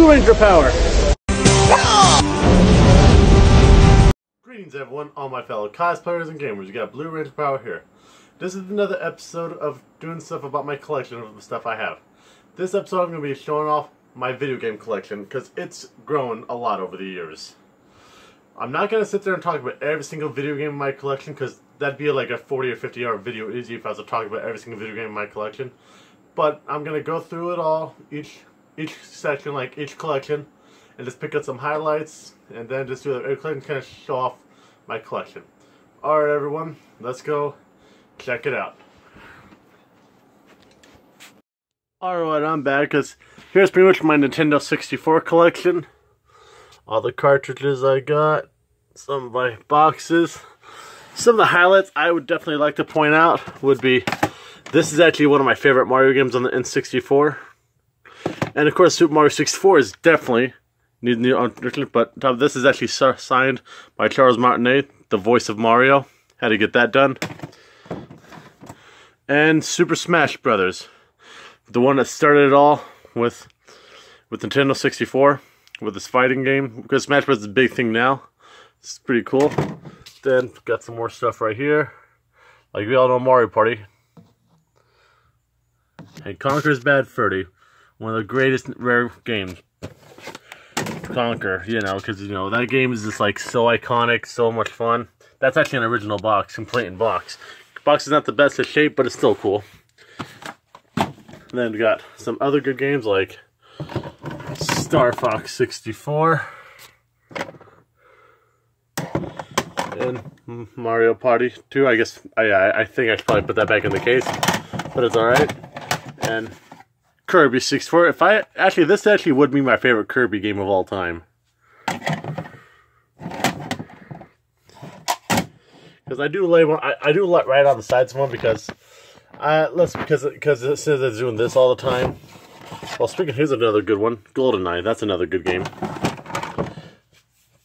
Blue Ranger power! Greetings everyone, all my fellow cosplayers and gamers. You got Blue Ranger power here. This is another episode of doing stuff about my collection of the stuff I have. This episode I'm going to be showing off my video game collection because it's grown a lot over the years. I'm not going to sit there and talk about every single video game in my collection because that'd be like a 40 or 50 hour video easy if I was to talk about every single video game in my collection. But I'm going to go through it all, each section, like each collection, and just pick up some highlights and then just do a collection, kind of show off my collection. Alright everyone, let's go check it out. Alright, I'm back because here's pretty much my Nintendo 64 collection. All the cartridges I got, some of my boxes. Some of the highlights I would definitely like to point out would be, this is actually one of my favorite Mario games on the N64. And of course Super Mario 64 is definitely new, but this is actually signed by Charles Martinet, the voice of Mario. Had to get that done. And Super Smash Brothers, the one that started it all with Nintendo 64, with this fighting game, because Smash Bros is a big thing now. It's pretty cool. Then got some more stuff right here, like we all know Mario Party and Conker's Bad Fur Day, one of the greatest rare games to conquer. You know, because that game is just like so iconic, so much fun. That's actually an original box, complete in box. The box is not the best of shape, but it's still cool. And then we got some other good games like Star Fox 64 and Mario Party 2. I guess I think I should probably put that back in the case, but it's alright. And Kirby 64. This actually would be my favorite Kirby game of all time. Because I do write on the sides of one because it says it's doing this all the time. Well, speaking, here's another good one. GoldenEye, that's another good game.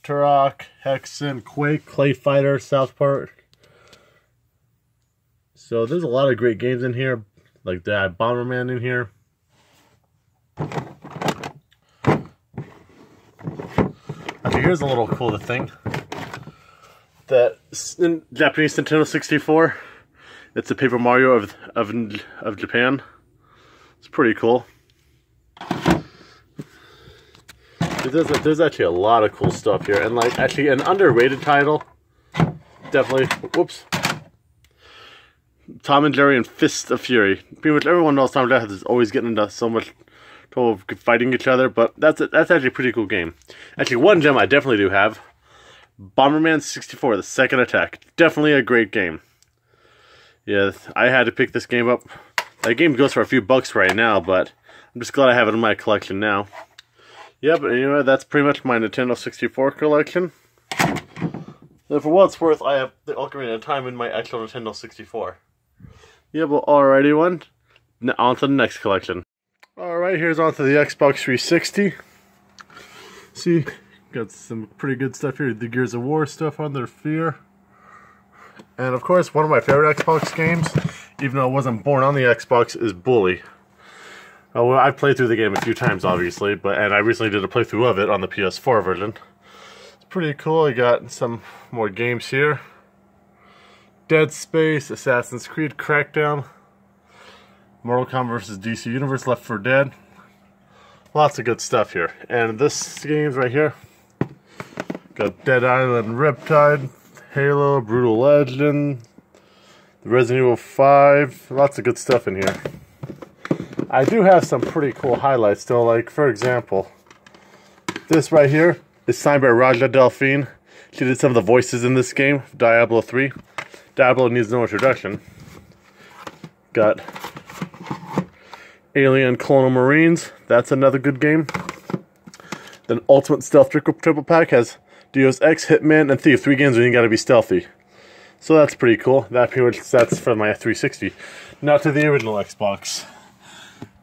Turok, Hexen, Quake, Clay Fighter, South Park. So there's a lot of great games in here, like that Bomberman in here. Okay, here's a little cool thing. That in Japanese Nintendo 64, it's a Paper Mario of Japan. It's pretty cool. There's actually a lot of cool stuff here, and like actually an underrated title, definitely. Whoops. Tom and Jerry and Fist of Fury. Pretty much everyone knows Tom and Jerry is always getting into so much trouble fighting each other, but that's actually a pretty cool game. Actually, one gem I definitely do have. Bomberman 64, The Second Attack. Definitely a great game. Yeah, I had to pick this game up. That game goes for a few bucks right now, but I'm just glad I have it in my collection now. Yeah, but anyway, that's pretty much my Nintendo 64 collection. And for what it's worth, I have the Ocarina of Time in my actual Nintendo 64. Yeah, but alrighty one. Now on to the next collection. Alright, here's on to the Xbox 360. See, got some pretty good stuff here. The Gears of War stuff on there, Fear. And of course, one of my favorite Xbox games, even though I wasn't born on the Xbox, is Bully. Well, I've played through the game a few times, obviously, and I recently did a playthrough of it on the PS4 version. It's pretty cool. I got some more games here. Dead Space, Assassin's Creed, Crackdown, Mortal Kombat vs. DC Universe, Left 4 Dead. Lots of good stuff here. And this game's right here. Got Dead Island, Riptide, Halo, Brutal Legend, Resident Evil 5. Lots of good stuff in here. I do have some pretty cool highlights still, like, for example, this right here is signed by Raja Delphine. She did some of the voices in this game, Diablo 3. Diablo needs no introduction. Got Alien Colonial Marines, that's another good game. Then Ultimate Stealth Triple Pack has Deus Ex, Hitman, and Thief. 3 games where you gotta be stealthy. So that's pretty cool. That's for my 360. Now to the original Xbox.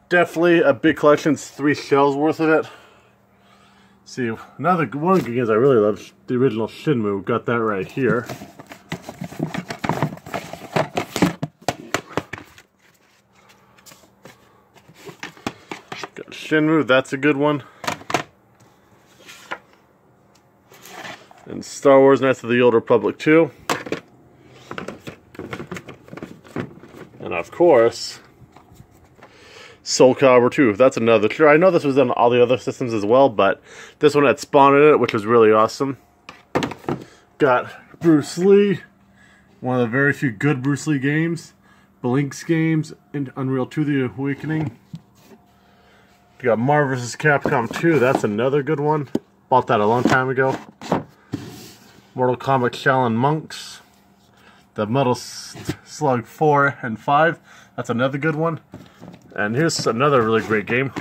Definitely a big collection. It's 3 shelves worth of it. See, one of the games I really love, the original Shenmue. Got that right here. Got Shenmue, that's a good one. And Star Wars Knights of the Old Republic 2. And of course, Soul Calibur 2. That's another. Sure, I know this was on all the other systems as well, but this one had Spawn in it, which was really awesome. Got Bruce Lee, one of the very few good Bruce Lee games. Blinks games, and Unreal 2 The Awakening. We got Marvel vs. Capcom 2, that's another good one. Bought that a long time ago. Mortal Kombat Shaolin Monks. The Metal Slug 4 and 5, that's another good one. And here's another really great game.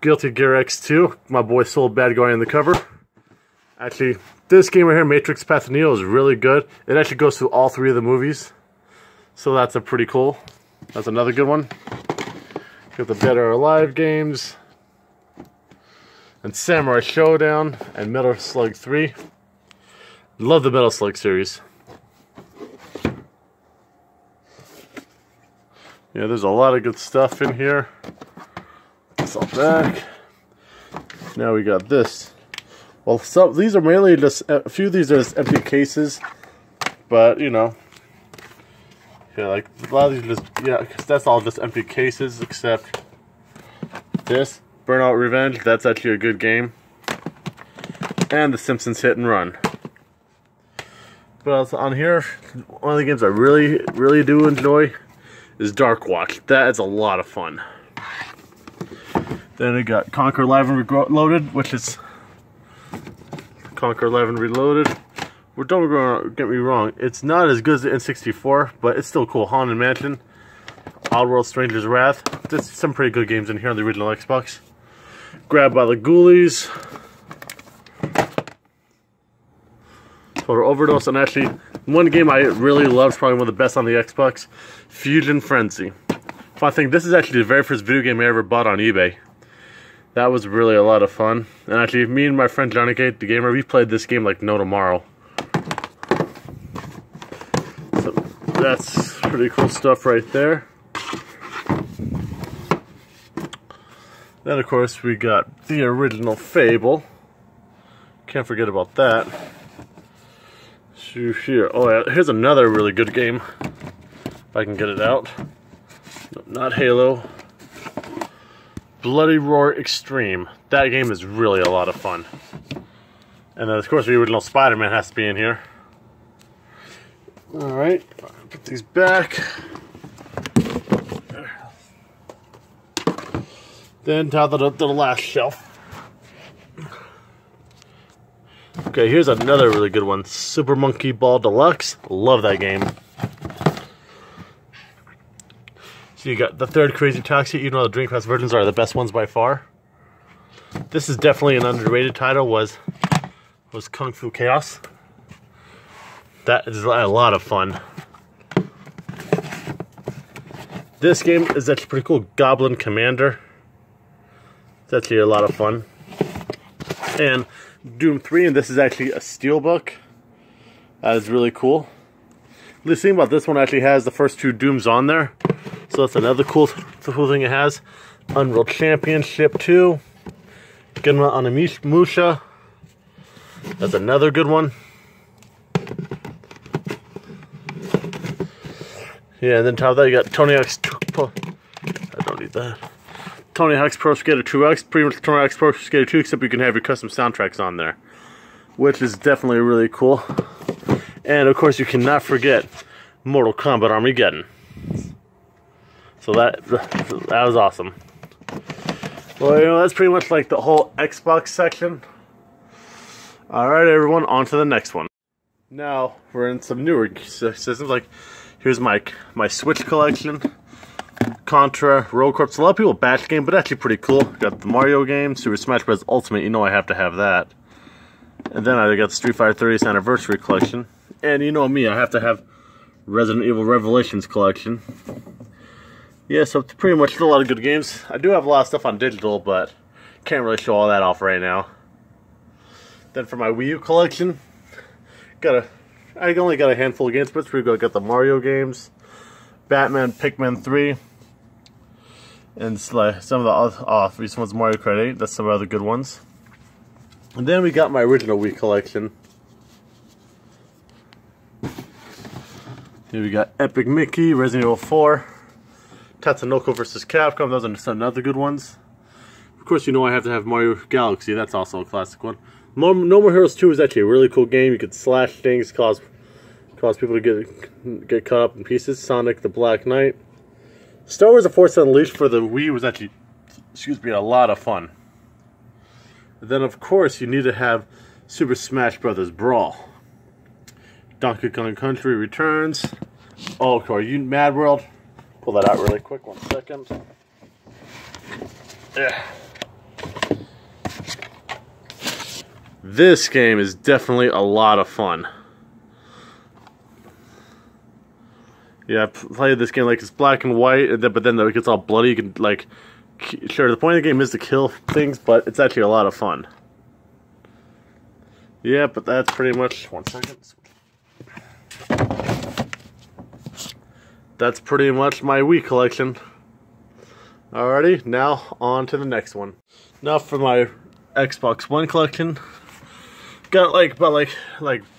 Guilty Gear X2, my boy Soul Bad Guy on the cover. Actually, this game right here, Matrix Path of Neo, is really good. It actually goes through all 3 of the movies. So that's a pretty cool. That's another good one. Got the Dead or Alive games. And Samurai Showdown and Metal Slug 3. Love the Metal Slug series. Yeah, there's a lot of good stuff in here. It's all back. Now we got this. Well, these are mainly just, a few of these are just empty cases. But, you know. Yeah, like a lot of these just, yeah, cause that's all just empty cases except this. Burnout Revenge, that's actually a good game. And The Simpsons Hit and Run. But also on here, one of the games I really do enjoy is Dark Watch. That is a lot of fun. Then we got Conquer Live and Reloaded, which is Conquer Live and Reloaded. Don't get me wrong, it's not as good as the N64, but it's still cool. Haunted Mansion, Oddworld Stranger's Wrath. There's some pretty good games in here on the original Xbox. Grabbed by the Ghoulies. Total Overdose, and actually, one game I really loved, probably one of the best on the Xbox, Fusion Frenzy. Fun thing, this is actually the very first video game I ever bought on eBay. That was really a lot of fun. And actually, me and my friend Johnny Gate, the gamer, we played this game like no tomorrow. That's pretty cool stuff right there. Then of course we got the original Fable. Can't forget about that. Here. Oh yeah, here's another really good game. If I can get it out. No, not Halo. Bloody Roar Extreme. That game is really a lot of fun. And then of course the original Spider-Man has to be in here. Alright, put these back. Then down to the last shelf. Okay, here's another really good one. Super Monkey Ball Deluxe. Love that game. So you got the third Crazy Taxi, even though the Dreamcast versions are the best ones by far. This is definitely an underrated title, was Kung Fu Chaos. That is a lot of fun. This game is actually pretty cool. Goblin Commander. It's actually a lot of fun. And Doom 3, and this is actually a steelbook. That is really cool. The thing about this one actually has the first 2 Dooms on there. So that's another cool thing it has. Unreal Championship 2. Gunma Onimusha. That's another good one. Yeah, and then top of that you got Tony Hawk's. I don't need that. Tony Hawk's Pro Skater 2X, pretty much Tony Hawk's Pro Skater 2, except you can have your custom soundtracks on there, which is definitely really cool. And of course, you cannot forget Mortal Kombat Armageddon. So that was awesome. Well, you know, that's pretty much like the whole Xbox section. All right, everyone, on to the next one. Now we're in some newer systems. Like, here's my Switch collection. Contra, Rogue Corps. A lot of people batch game, but actually pretty cool. Got the Mario game, Super Smash Bros. Ultimate. You know I have to have that. And then I got the Street Fighter 30th Anniversary collection. And you know me, I have to have Resident Evil Revelations collection. Yeah, so it's pretty much a lot of good games. I do have a lot of stuff on digital, but can't really show all that off right now. Then for my Wii U collection, I only got a handful of games, but it's pretty good. I got the Mario games, Batman, Pikmin 3, and some of the recent ones, Mario Kart 8. That's some other good ones. And then we got my original Wii collection. Here we got Epic Mickey, Resident Evil 4, Tatsunoko vs. Capcom. Those are some other good ones. Of course, you know I have to have Mario Galaxy. That's also a classic one. No More Heroes 2 is actually a really cool game. You could slash things, cause people to get caught up in pieces. Sonic the Black Knight. Star Wars: The Force Unleashed for the Wii was actually, a lot of fun. And then, of course, you need to have Super Smash Bros. Brawl. Donkey Kong Country Returns. Oh, are you Mad World? Pull that out really quick. 1 second. Yeah. This game is definitely a lot of fun. Yeah, I played this game like it's black and white, but then it gets all bloody. You can, like, sure, the point of the game is to kill things, but it's actually a lot of fun. Yeah, but that's pretty much... 1 second. That's pretty much my Wii collection. Alrighty, now on to the next one. Now for my Xbox One collection. Got about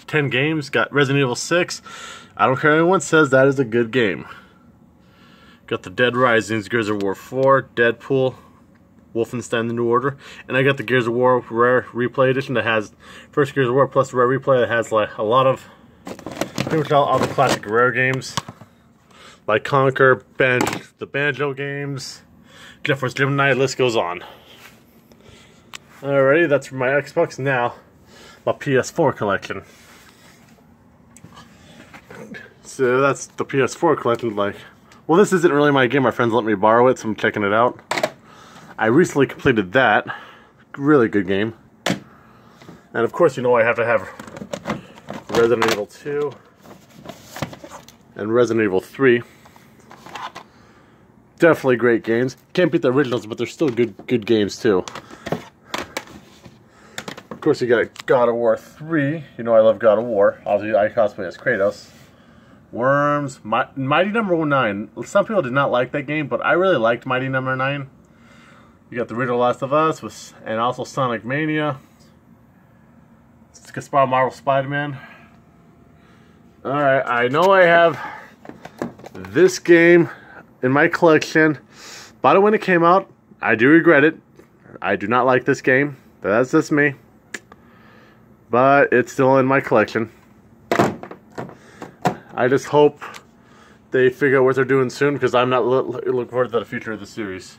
10 games. Got Resident Evil 6. I don't care what anyone says, that is a good game. Got the Dead Rising, Gears of War 4, Deadpool, Wolfenstein: The New Order, and I got the Gears of War Rare Replay Edition that has first Gears of War plus Rare Replay that has like a lot of pretty much all the classic Rare games, like Conquer, the Banjo games, Jet Force Gemini, list goes on. Alrighty, that's for my Xbox. Now, my PS4 collection. So that's the PS4 collection. Like, well, this isn't really my game. My friends let me borrow it, so I'm checking it out. I recently completed that. Really good game. And of course, you know I have to have Resident Evil 2 and Resident Evil 3. Definitely great games. Can't beat the originals, but they're still good games too. Of course, you got God of War 3. You know I love God of War. Obviously, I cosplay as Kratos. Worms, Mighty Number 9. Some people did not like that game, but I really liked Mighty Number 9. You got The Original Last of Us, and also Sonic Mania. Marvel Spider-Man. Alright, I know I have this game in my collection. Bought it when it came out. I do regret it. I do not like this game. That's just me. But it's still in my collection. I just hope they figure out what they're doing soon, because I'm not looking forward to the future of the series.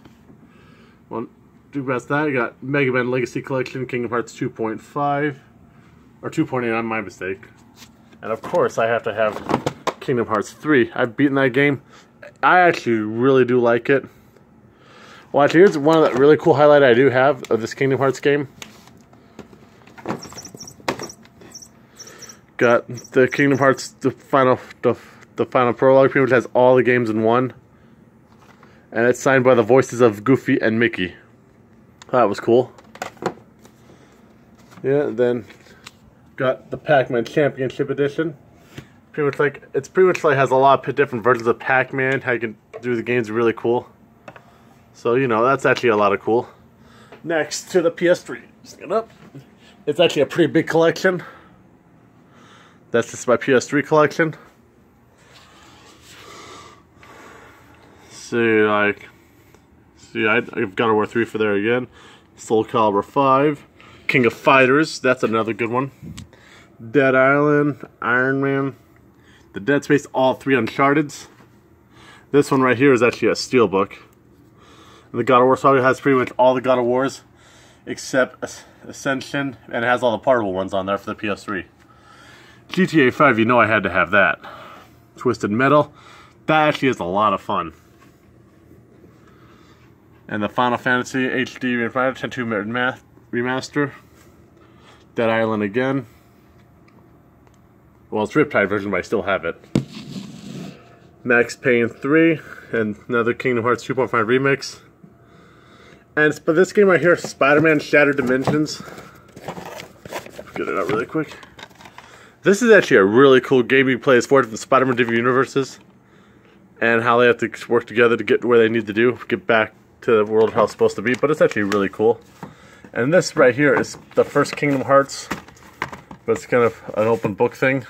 Well, do past that, I got Mega Man Legacy Collection, Kingdom Hearts 2.5, or 2.8, my mistake. And of course, I have to have Kingdom Hearts 3. I've beaten that game. I actually really do like it. Well, actually, here's one of the really cool highlight I do have of this Kingdom Hearts game. Got the Kingdom Hearts, the final prologue, pretty much has all the games in one. And it's signed by the voices of Goofy and Mickey. That was cool. Yeah, then got the Pac-Man Championship Edition. Pretty much like has a lot of different versions of Pac-Man. How you can do the games really cool. So, you know, that's actually a lot of cool. Next to the PS3. Stand up. It's actually a pretty big collection. That's just my PS3 collection. I've got to War 3 for there again. Soul Calibur 5. King of Fighters, that's another good one. Dead Island, Iron Man. The Dead Space, all 3 Uncharted's. This one right here is actually a steelbook. And the God of War saga has pretty much all the God of Wars except Ascension, and it has all the portable ones on there for the PS3. GTA 5, you know I had to have that. Twisted Metal, that actually is a lot of fun. And the Final Fantasy HD Remaster. Dead Island again. Well, it's Riptide version, but I still have it. Max Payne 3, and another Kingdom Hearts 2.5 remix. But this game right here, Spider-Man Shattered Dimensions. Get it out really quick. This is actually a really cool game. You play as 4 different Spider-Man different universes, and how they have to work together to get where they need to get back to the world how it's supposed to be. But it's actually really cool. And this right here is the first Kingdom Hearts, but it's kind of an open book thing.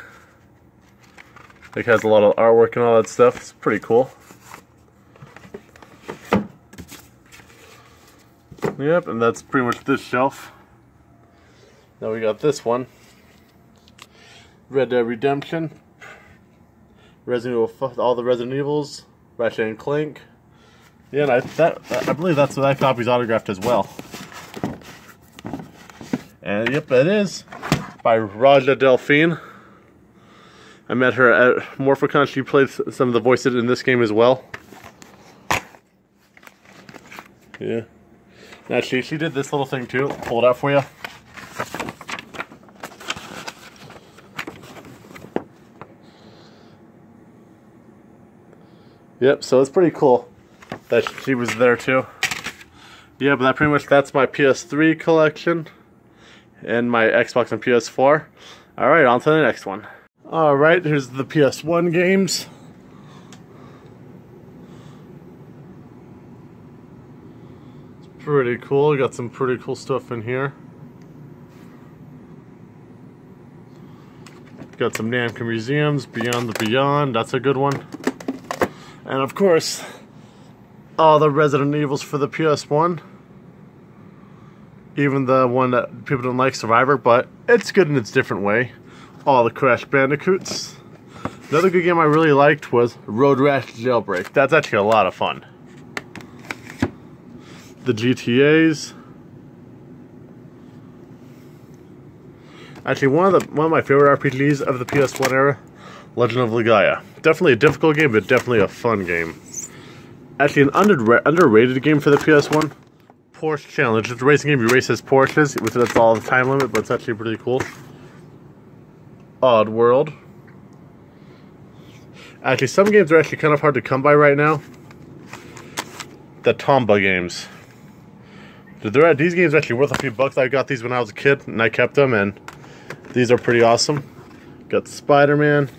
It has a lot of artwork and all that stuff. It's pretty cool. Yep, and that's pretty much this shelf. Now we got this one. Red Dead Redemption. Resident Evil, all the Resident Evils. Ratchet and Clank. Yeah, and I believe that copy's autographed as well. And yep, it is by Raja Delphine. I met her at MorphoCon. She played some of the voices in this game as well. Yeah. Actually, she did this little thing too. I'll pull it out for you. Yep, so it's pretty cool that she was there too. Yeah, but that's my PS3 collection and my Xbox and PS4. Alright, on to the next one. Alright, here's the PS1 games. It's pretty cool. Got some pretty cool stuff in here. Got some Namco Museums, Beyond the Beyond, that's a good one. And of course, all the Resident Evils for the PS1. Even the one that people don't like, Survivor, but it's good in its different way. All the Crash Bandicoots. Another good game I really liked was Road Rash Jailbreak. That's actually a lot of fun. The GTAs. Actually, one of my favorite RPGs of the PS1 era, Legend of Legaia. Definitely a difficult game, but definitely a fun game. Actually, an underrated game for the PS1, Porsche Challenge. It's a racing game. You race as Porsches. That's all the time limit, but it's actually pretty cool. Odd World. Actually, some games are actually kind of hard to come by right now. The Tomba games. These games are actually worth a few bucks. I got these when I was a kid, and I kept them, and these are pretty awesome. Got Spider-Man.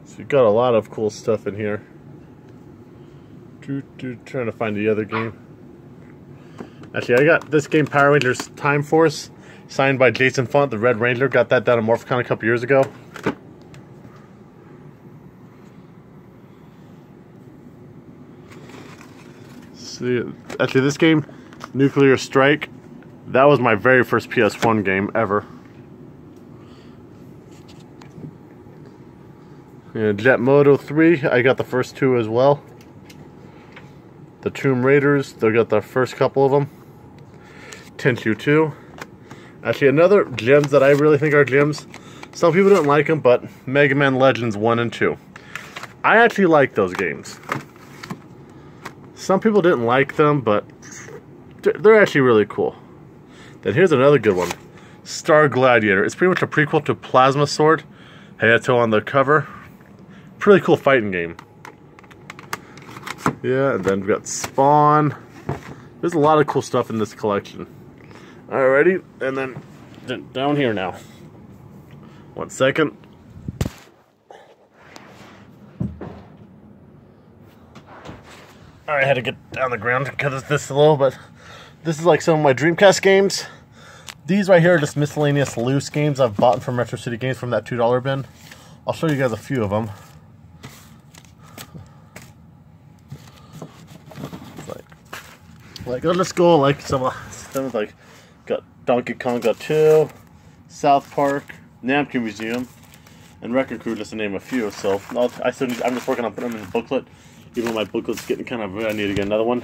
So you got a lot of cool stuff in here. Trying to find the other game. Actually, I got this game, Power Rangers Time Force, signed by Jason Font, the Red Ranger. Got that down at MorphoCon a couple years ago. See, actually, this game, Nuclear Strike, that was my very first PS1 game ever. Yeah, Jet Moto 3, I got the first two as well. The Tomb Raiders, they got the first couple of them. Tenchu 2. Actually, another gems that I really think are gems. Some people don't like them, but Mega Man Legends 1 and 2. I actually like those games. Some people didn't like them, but they're actually really cool. Then here's another good one. Star Gladiator. It's pretty much a prequel to Plasma Sword. Hayato on the cover. Pretty cool fighting game. Yeah, and then we got Spawn. There's a lot of cool stuff in this collection. Alrighty, and then down here now. 1 second. Alright, I had to get down the ground because it's this low, but this is like some of my Dreamcast games. These right here are just miscellaneous loose games I've bought from Retro City Games from that $2 bin. I'll show you guys a few of them. Like let's go like some like got Donkey Konga 2, South Park, Namco Museum, and Wrecking Crew, just to name a few. So I'm just working on putting them in the booklet. Even though my booklet's getting kind of, I need to get another one.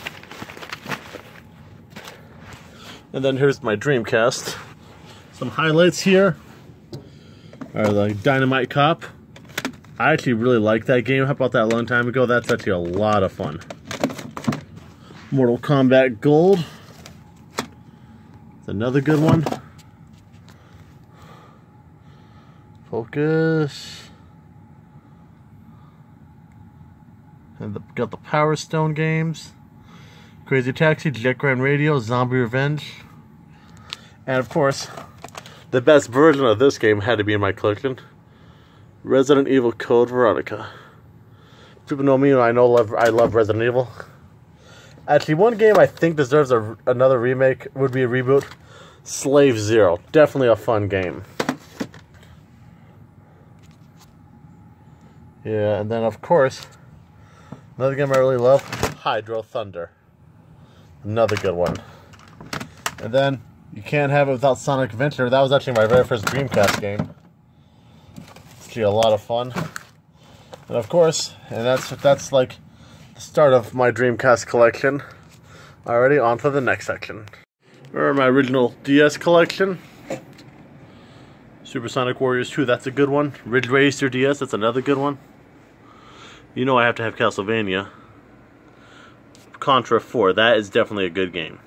And then here's my Dreamcast. Some highlights here are like Dynamite Cop. I actually really like that game. How about that a long time ago? That's actually a lot of fun. Mortal Kombat Gold. It's another good one. Focus. And got the Power Stone games. Crazy Taxi, Jet Grand Radio, Zombie Revenge. And of course, the best version of this game had to be in my collection. Resident Evil Code Veronica. People know me, I love Resident Evil. Actually, one game I think deserves another remake, would be a reboot. Slave Zero. Definitely a fun game. Yeah, and then of course, another game I really love, Hydro Thunder. Another good one. And then, you can't have it without Sonic Adventure. That was actually my very first Dreamcast game. It's actually a lot of fun. And of course, and that's like the start of my Dreamcast collection. Alrighty, on to the next section. Or my original DS collection. Super Sonic Warriors 2, that's a good one. Ridge Racer DS, that's another good one. You know I have to have Castlevania. Contra 4, that is definitely a good game.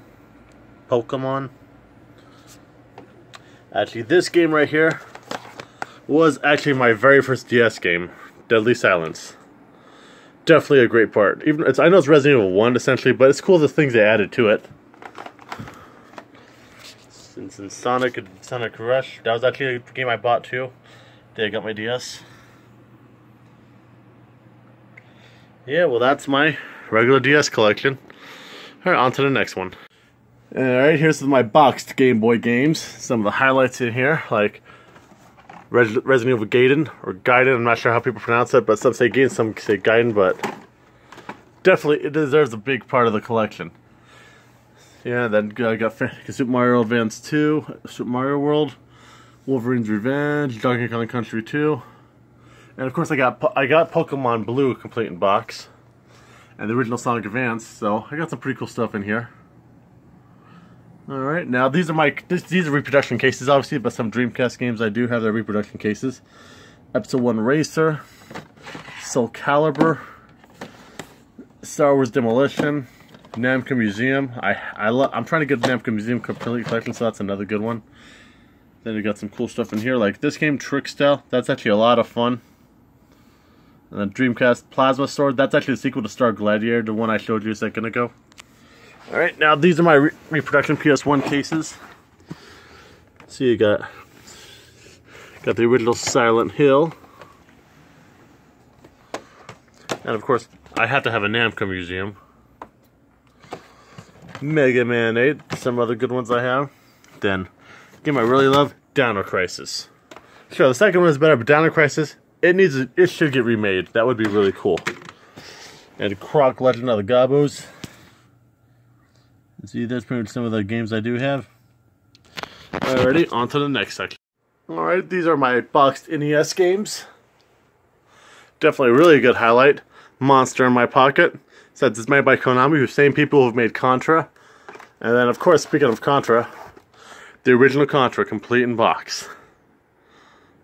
Pokemon. Actually, this game right here was actually my very first DS game, Deadly Silence. Definitely a great part. I know it's Resident Evil 1 essentially, but it's cool the things they added to it. Since in Sonic Rush, that was actually a game I bought too. Day I got my DS. Yeah, well that's my regular DS collection. Alright, on to the next one. Alright, here's my boxed Game Boy games. Some of the highlights in here, like Resident Evil Gaiden, or Gaiden, I'm not sure how people pronounce it, but some say Gaiden, some say Gaiden, but definitely it deserves a big part of the collection. Yeah, then I got Super Mario Advance 2, Super Mario World, Wolverine's Revenge, Donkey Kong Country 2, and of course I got Pokemon Blue complete in box, and the original Sonic Advance, so I got some pretty cool stuff in here. Alright, now these are these are reproduction cases obviously, but some Dreamcast games I do have their reproduction cases. Episode 1 Racer, Soul Calibur, Star Wars Demolition, Namco Museum. I'm trying to get the Namco Museum complete collection, so that's another good one. Then we got some cool stuff in here, like this game, Trickstyle. That's actually a lot of fun. And then Dreamcast Plasma Sword. That's actually the sequel to Star Gladiator, the one I showed you a second ago. Alright, now these are my reproduction PS1 cases. So you got the original Silent Hill. And of course, I have to have a Namco Museum. Mega Man 8, some other good ones I have. Then, game I really love, Dino Crisis. Sure, the second one is better, but Dino Crisis, it should get remade. That would be really cool. And Croc Legend of the Gobos. See, that's pretty much some of the games I do have. Alrighty, on to the next section. Alright, these are my boxed NES games. Definitely a really good highlight. Monster in My Pocket. Since it's made by Konami, the same people who have made Contra. And then, of course, speaking of Contra, the original Contra, complete in box.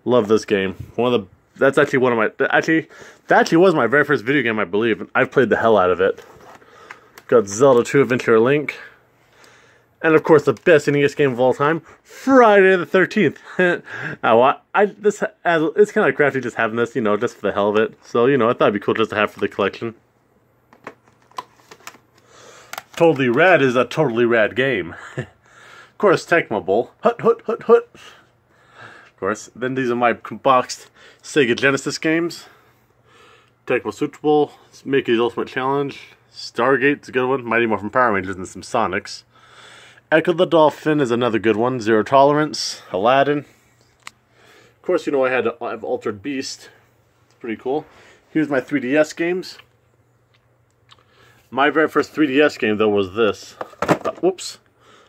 Love this game. That actually was my very first video game, I believe. And I've played the hell out of it. Got Zelda 2 Adventure Link. And of course, the best NES game of all time, Friday the 13th. It's kind of crafty just having this, just for the hell of it. So, I thought it'd be cool just to have for the collection. Totally Rad is a totally rad game. Of course, Tecmo Bowl. Hut. Of course, then these are my boxed Sega Genesis games. Tecmo Super Bowl, Mickey's Ultimate Challenge, Stargate's a good one, Mighty Morphin Power Rangers, and some Sonics. Echo the Dolphin is another good one, Zero Tolerance, Aladdin. Of course, I have Altered Beast. It's pretty cool. Here's my 3DS games. My very first 3DS game, though, was this. Whoops.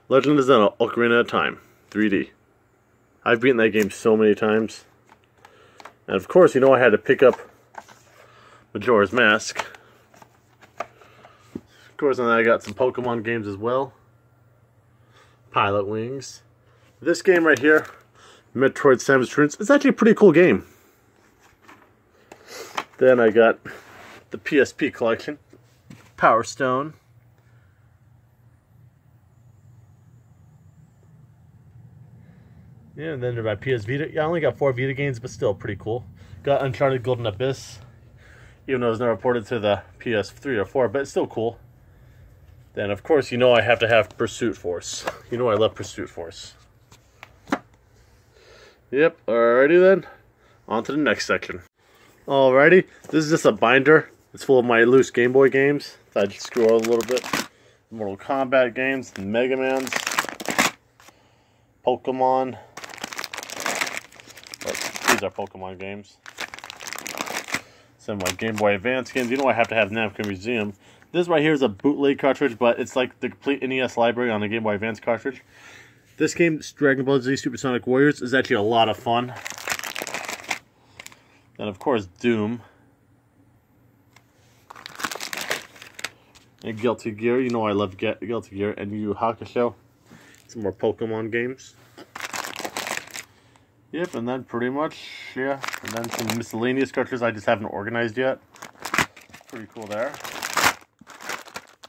Legend of Zelda Ocarina of Time, 3D. I've beaten that game so many times. And of course, I had to pick up Majora's Mask. Of course, and then I got some Pokemon games as well. Pilot Wings. This game right here, Metroid Samus Returns, it's actually a pretty cool game. Then I got the PSP collection. Power Stone. Yeah, and then my PS Vita. Yeah, I only got 4 Vita games, but still pretty cool. Got Uncharted Golden Abyss. Even though it was never ported to the PS3 or 4, but it's still cool. Then, of course, I have to have Pursuit Force. I love Pursuit Force. Yep, alrighty then. On to the next section. Alrighty, this is just a binder. It's full of my loose Game Boy games. So I just scroll a little bit. Mortal Kombat games, Mega Mans, Pokemon. These are Pokemon games. Some of my Game Boy Advance games. You know I have to have Namco Museum. This right here is a bootleg cartridge, but it's like the complete NES library on a Game Boy Advance cartridge. This game, Dragon Ball Z Supersonic Warriors, is actually a lot of fun. And of course, Doom. And Guilty Gear. You know I love Guilty Gear. And Yu Yu Hakusho. Some more Pokemon games. Yep, and then pretty much, yeah. And then some miscellaneous cartridges I just haven't organized yet. Pretty cool there.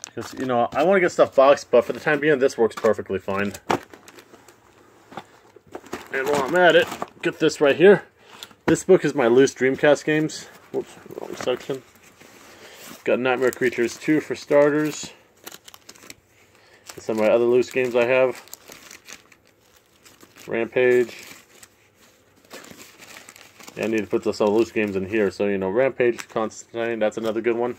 Because, you know, I want to get stuff boxed, but for the time being, this works perfectly fine. And while I'm at it, get this right here. This book is my loose Dreamcast games. Whoops, wrong section. Got Nightmare Creatures 2 for starters. And some of my other loose games I have. Rampage. Yeah, I need to put some loose games in here. So, you know, Rampage, Constantine, that's another good one.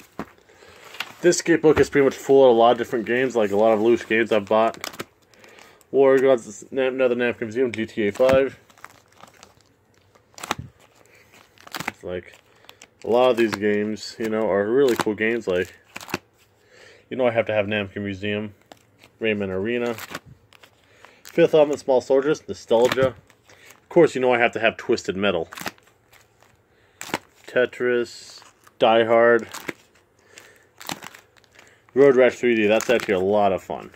This book is pretty much full of a lot of different games, like a lot of loose games I've bought. War Gods, another Namco Museum, GTA 5. It's like, a lot of these games, you know, are really cool games, like, you know I have to have Namco Museum, Rayman Arena, Fifth Element, Small Soldiers, Nostalgia. Of course, you know I have to have Twisted Metal. Tetris, Die Hard, Road Rash 3D, that's actually a lot of fun.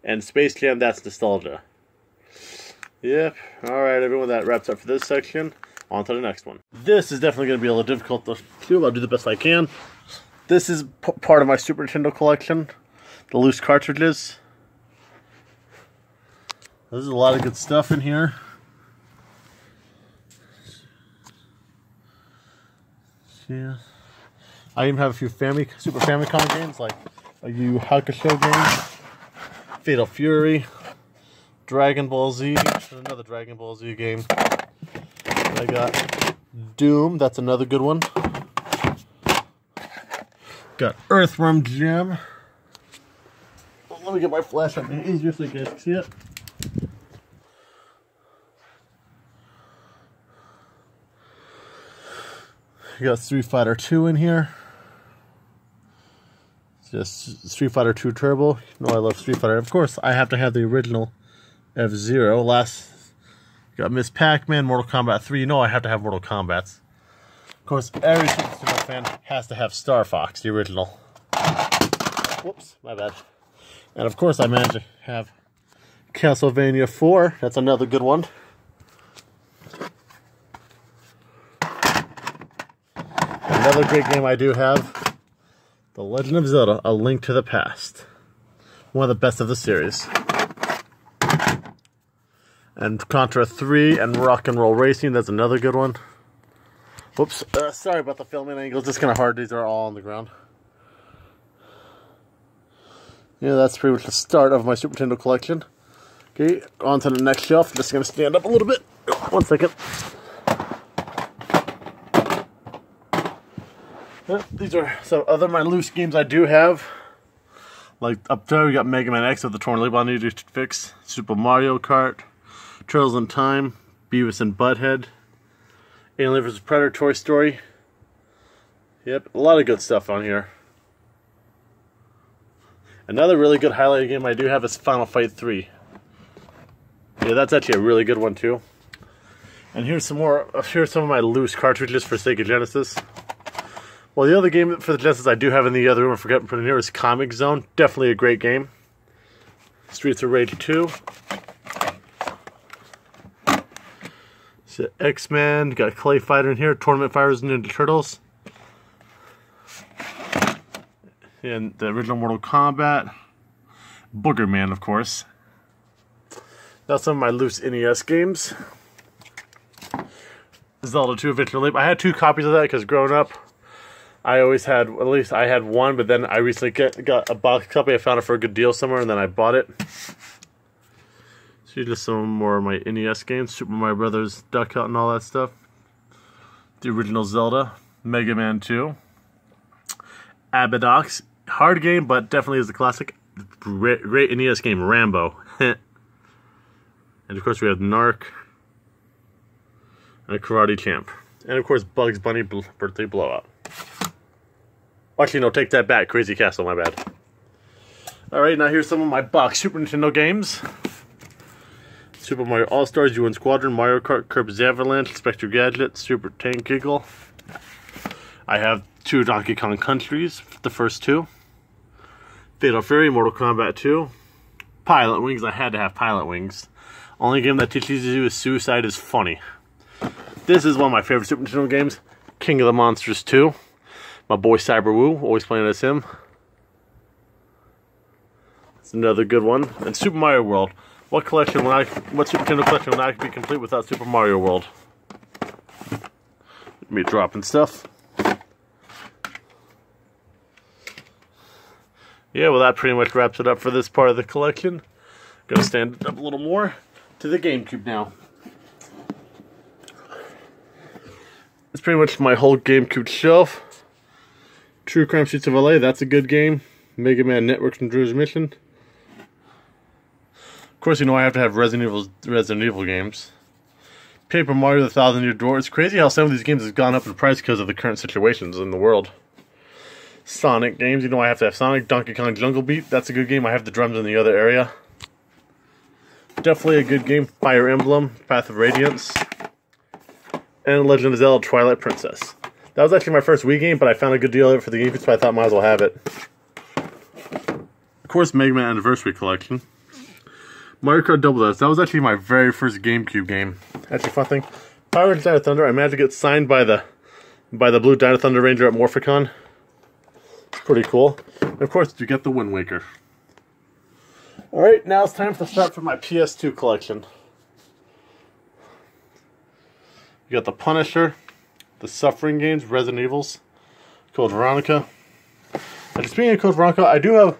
And Space Jam, that's nostalgia. Yep, alright everyone, that wraps up for this section. On to the next one. This is definitely going to be a little difficult to do, I'll do the best I can. This is part of my Super Nintendo collection, the loose cartridges. There's a lot of good stuff in here. Yeah. I even have a few Super Famicom games, like a Yu Yu Hakusho game, Fatal Fury, Dragon Ball Z, another Dragon Ball Z game. I got Doom, that's another good one. Got Earthworm Jim. Well, let me get my flashlight easier so you guys can see it. You got Street Fighter 2 in here. It's just Street Fighter 2 Turbo. You know I love Street Fighter. Of course, I have to have the original F-Zero. You got Miss Pac-Man, Mortal Kombat 3. You know I have to have Mortal Kombats. Of course, every Super Nintendo fan has to have Star Fox, the original. Whoops, my bad. And of course, I managed to have Castlevania 4. That's another good one. Another great game I do have, The Legend of Zelda, A Link to the Past. One of the best of the series. And Contra 3 and Rock and Roll Racing, that's another good one. Whoops, sorry about the filming angles, it's kind of hard, these are all on the ground. Yeah, that's pretty much the start of my Super Nintendo collection. Okay, on to the next shelf, just going to stand up a little bit. One second. These are some other my loose games I do have. Like up there we got Mega Man X with the torn label I need to fix. Super Mario Kart, Turtles in Time, Beavis and Butthead, Alien vs. Predator, Toy Story. Yep, a lot of good stuff on here. Another really good highlight game I do have is Final Fight 3. Yeah, that's actually a really good one too. And here's some more. Here's some of my loose cartridges for Sega Genesis. Well, the other game for the Genesis I do have in the other room, I forgot to put in here, is Comix Zone. Definitely a great game. Streets of Rage 2. So X-Men, got Clay Fighter in here, Tournament Fighters and Ninja Turtles. And the original Mortal Kombat. Booger Man, of course. That's some of my loose NES games. Zelda 2 Adventure Leap. I had 2 copies of that because growing up, I always had, at least I had one, but then I recently got a box copy. I found it for a good deal somewhere, and then I bought it. So just some more of my NES games. Super Mario Brothers, Duck Hunt, and all that stuff. The original Zelda. Mega Man 2. Abadox. Hard game, but definitely is a classic. Great NES game, Rambo. And of course we have Narc. And Karate Champ. And of course, Bugs Bunny Birthday Blowout. Actually, no, take that back. Crazy Castle, my bad. Alright, now here's some of my box Super Nintendo games. Super Mario All-Stars, UN Squadron, Mario Kart, Kirby's Avalanche, Spectre Gadget, Super Tank Giggle. I have 2 Donkey Kong Countries, the first 2. Fatal Fury, Mortal Kombat 2. Pilot Wings, I had to have Pilot Wings. Only game that teaches you is suicide is funny. This is one of my favorite Super Nintendo games, King of the Monsters 2. My boy Cyber Woo, always playing as him. It's another good one. And Super Mario World. What Super Nintendo collection would not be complete without Super Mario World? Me dropping stuff. Yeah, well, that pretty much wraps it up for this part of the collection. Gonna stand it up a little more to the GameCube now. It's pretty much my whole GameCube shelf. True Crime Streets of LA, that's a good game. Mega Man Network and Drew's Mission. Of course, you know I have to have Resident Evil games. Paper Mario: The Thousand Year Door. It's crazy how some of these games have gone up in price because of the current situations in the world. Sonic games, you know I have to have Sonic. Donkey Kong Jungle Beat, that's a good game. I have the drums in the other area. Definitely a good game. Fire Emblem, Path of Radiance. And Legend of Zelda Twilight Princess. That was actually my first Wii game, but I found a good deal of it for the GameCube, so I thought I might as well have it. Of course, Mega Man Anniversary Collection. Mario Kart Double Dash. That was actually my very first GameCube game. Actually, fun thing. Power Rangers Dino Thunder. I managed to get signed by the blue Dino Thunder Ranger at Morphicon. Pretty cool. And of course, you get the Wind Waker. Alright, now it's time to start for my PS2 collection. You got the Punisher, the Suffering games, Resident Evils, Code Veronica. And speaking of Code Veronica, I do have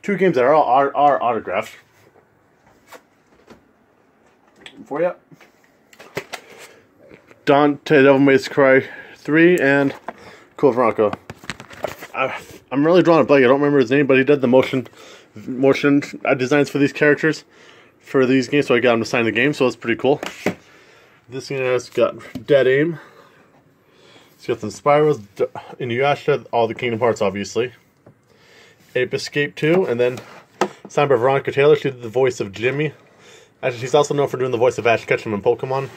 2 games that are autographed for you. Dante Devil May Cry 3 and Code Veronica. I'm really drawing a blank. I don't remember his name, but he did the motion designs for these characters for these games, so I got him to sign the game, so it's pretty cool. This game has got Dead Aim. It's got some Spirals, Inuyasha, all the Kingdom Hearts, obviously. Ape Escape 2, and then signed by Veronica Taylor. She did the voice of Jimmy. Actually, she's also known for doing the voice of Ash Ketchum in Pokemon.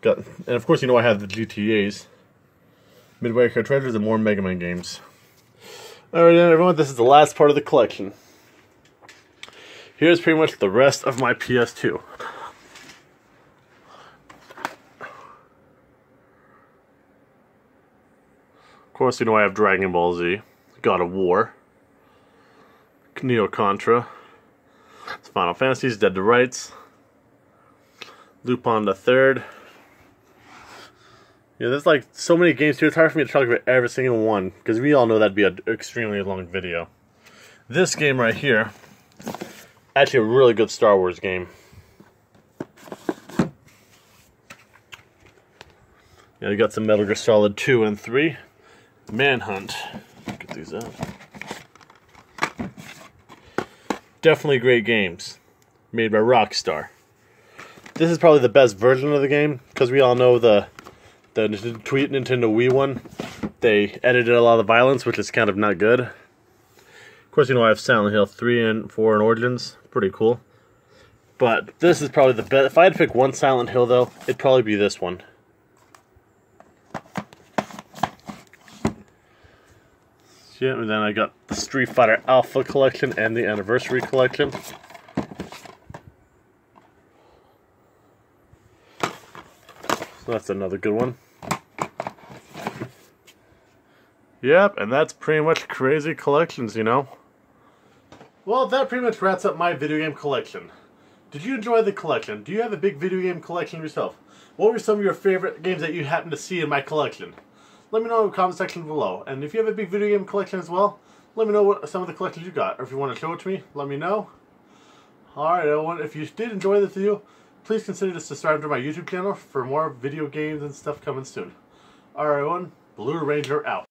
And of course, you know I have the GTAs. Midway Car Treasures and more Mega Man games. Alright then, everyone, this is the last part of the collection. Here's pretty much the rest of my PS2. Of course, you know I have Dragon Ball Z, God of War, Neo Contra, Final Fantasies, Dead to Rights, Lupin the Third. Yeah, there's like so many games here, it's hard for me to talk about every single one, because we all know that'd be an extremely long video. This game right here, actually a really good Star Wars game. Yeah, you got some Metal Gear Solid 2 and 3. Manhunt. Get these out. Definitely great games. Made by Rockstar. This is probably the best version of the game, because we all know the Nintendo Wii one. They edited a lot of the violence, which is kind of not good. Of course, you know I have Silent Hill 3 and 4 and Origins. Pretty cool. But this is probably the best. If I had to pick one Silent Hill, though, it'd probably be this one. Yeah, and then I got the Street Fighter Alpha Collection and the Anniversary Collection. So that's another good one. Yep, and that's pretty much crazy collections, you know. Well, that pretty much wraps up my video game collection. Did you enjoy the collection? Do you have a big video game collection yourself? What were some of your favorite games that you happened to see in my collection? Let me know in the comment section below. And if you have a big video game collection as well, let me know what some of the collections you got. Or if you want to show it to me, let me know. Alright everyone, if you did enjoy this video, please consider to subscribe to my YouTube channel for more video games and stuff coming soon. Alright everyone, Blue Ranger out.